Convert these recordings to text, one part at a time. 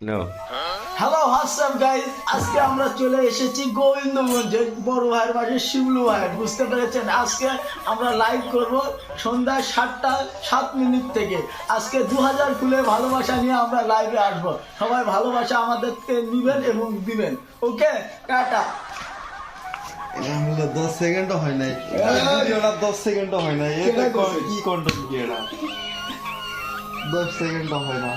No hello WhatsApp guys, আজকে আমরা চলে এসেছি গোবিন্দগঞ্জে বড় ভাইয়ের বাড়ি শিবলু ভাইয়ের। বুঝতে পেরেছেন, আজকে আমরা লাইভ করব সন্ধ্যা 7:07 থেকে। আজকে 2000 ফুলের ভালোবাসা নিয়ে আমরা লাইভে আসবো। সবাই ভালোবাসা আমাদেরকে নিবেন এবং দিবেন। ওকে, টাটা। 10 সেকেন্ডও হয় নাই, ভিডিওটা 10 সেকেন্ডও হয় নাই। এটা কি কন্টেন্ট কি এটা? 10 সেকেন্ডও হয় না।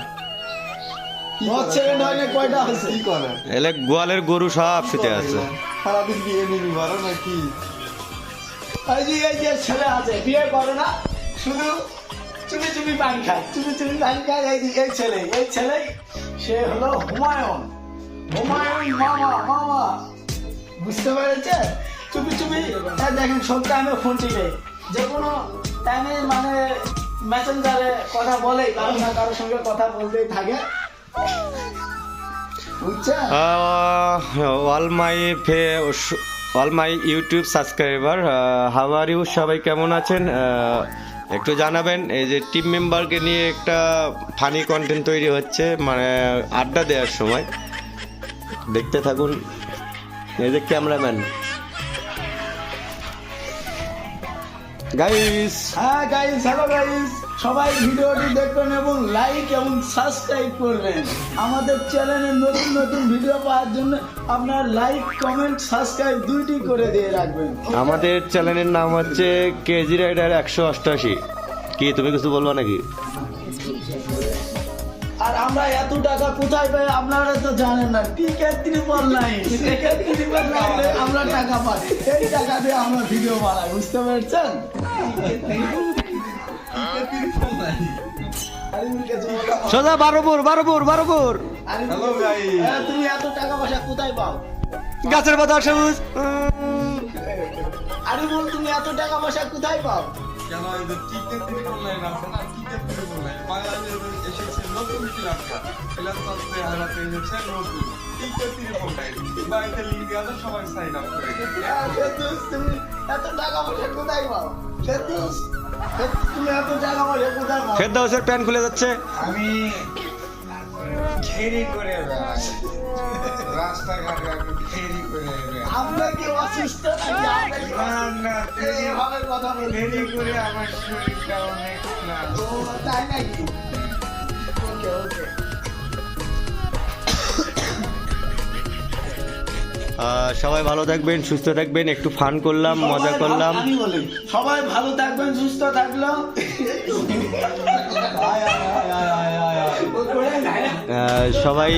10 সেকেন্ড হয় না, কয়টা হয়েছে? কি করে? এলে গোয়ালের গরু সব শুতে আছে। সারাদিন কি এমনি মারো নাকি? এই যে ছেলে আছে, বিয়ে করে না, শুধু চুপি চুপি পানি খায়, চুপি চুপি পানি খায়। এই ছেলে সে হলো হুমায়ুন মামা। বুঝতে পেরেছে? চুপি চুপি দেখেন, সব টাইমে ফোন টিপে, যে কোনো টাইমে মানে মেসেঞ্জারে কথা বলে, কারো না কারোর সঙ্গে কথা বলতেই থাকে। বুঝছেন? All my YouTube subscriber, how are you? সবাই কেমন আছেন? একটু জানাবেন। এই যে টিম মেম্বারকে নিয়ে একটা ফানি কন্টেন্ট তৈরি হচ্ছে, মানে আড্ডা দেওয়ার সময়। দেখতে থাকুন। এই যে ক্যামেরাম্যান গাইস। হ্যাঁ গাইস, হ্যালো গাইস, সবাই ভিডিওটি দেখবেন এবং লাইক এবং সাবস্ক্রাইব করবেন। আমাদের চ্যানেলে নতুন নতুন ভিডিও পাওয়ার জন্য আপনার লাইক, কমেন্ট, সাবস্ক্রাইব দুইটি করে দিয়ে রাখবেন। আমাদের চ্যানেলের নাম হচ্ছে কেজি রাইডার 188। কি তুমি কিছু বলবো নাকি? আর আমরা এত টাকা কোথায় পাই আপনারা তো জানেন না। টিকেট ত্রিপল নাই, আমরা টাকা পাই, এই টাকা দিয়ে আমরা ভিডিও বানাই। বুঝতে পেরেছেন? সোজা বারোপুর। হ্যালো গাইস, তুমি এত টাকা পয়সা কোথায় পাও? গাছের পাতা সবুজ। আরে বল, তুমি এত টাকা পয়সা কোথায় পাও? কেন এই যে টিকেট দিতে অনলাইন আছে না? টিকেট দিতে অনলাইন বাংলাদেশে এসেছে নতুন ক্লাবটা। ক্লাবটা হারাতে এসেছে নতুন টিকেট দিতে অনলাইন। বাইরে লিংক দেওয়া আছে, সবাই সাইন আপ করে দিন। তুমি এত টাকা পয়সা কোথায় পাও? তুমি এত টাকা পয়সা কোথায় পাও? ফেরদাউসের প্যান্ট খুলে যাচ্ছে। আমি ফেরি করে বেড়াই, রাস্তাঘাটে আমি ফেরি করে বেড়াই। আমরা কি অসুস্থ নাকি? আমরা কি না, না, ফেরি এভাবে কথা বলি? ফেরি করে আমার শরীরটা অনেক ক্লান্ত। ও, তাই নাকি? ওকে। সবাই ভালো থাকবেন, সুস্থ থাকবেন। একটু ফান করলাম, মজা করলাম। আমি বলি, সবাই ভালো থাকবেন, সুস্থ থাকলো। সবাই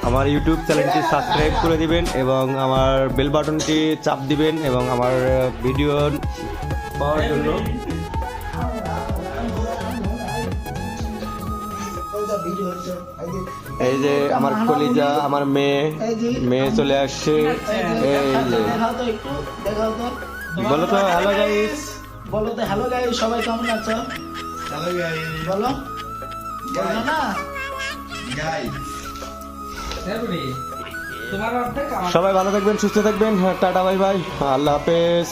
আমার ইউটিউব চ্যানেলটি সাবস্ক্রাইব করে দিবেন এবং আমার বেল বাটনটি চাপ দিবেন এবং আমার ভিডিও পাওয়ার জন্য এই যে আমার কলিজা, আমার মেয়ে চলে আসছে। এই যে বলো তো হ্যালো গাইস। বলো তো হ্যালো গাইস, সবাই কেমন আছো? হ্যালো গাইস, বলো না। সবাই ভালো থাকবেন, সুস্থ থাকবেন। টাটা, বাই বাই, আল্লাহ হাফেজ।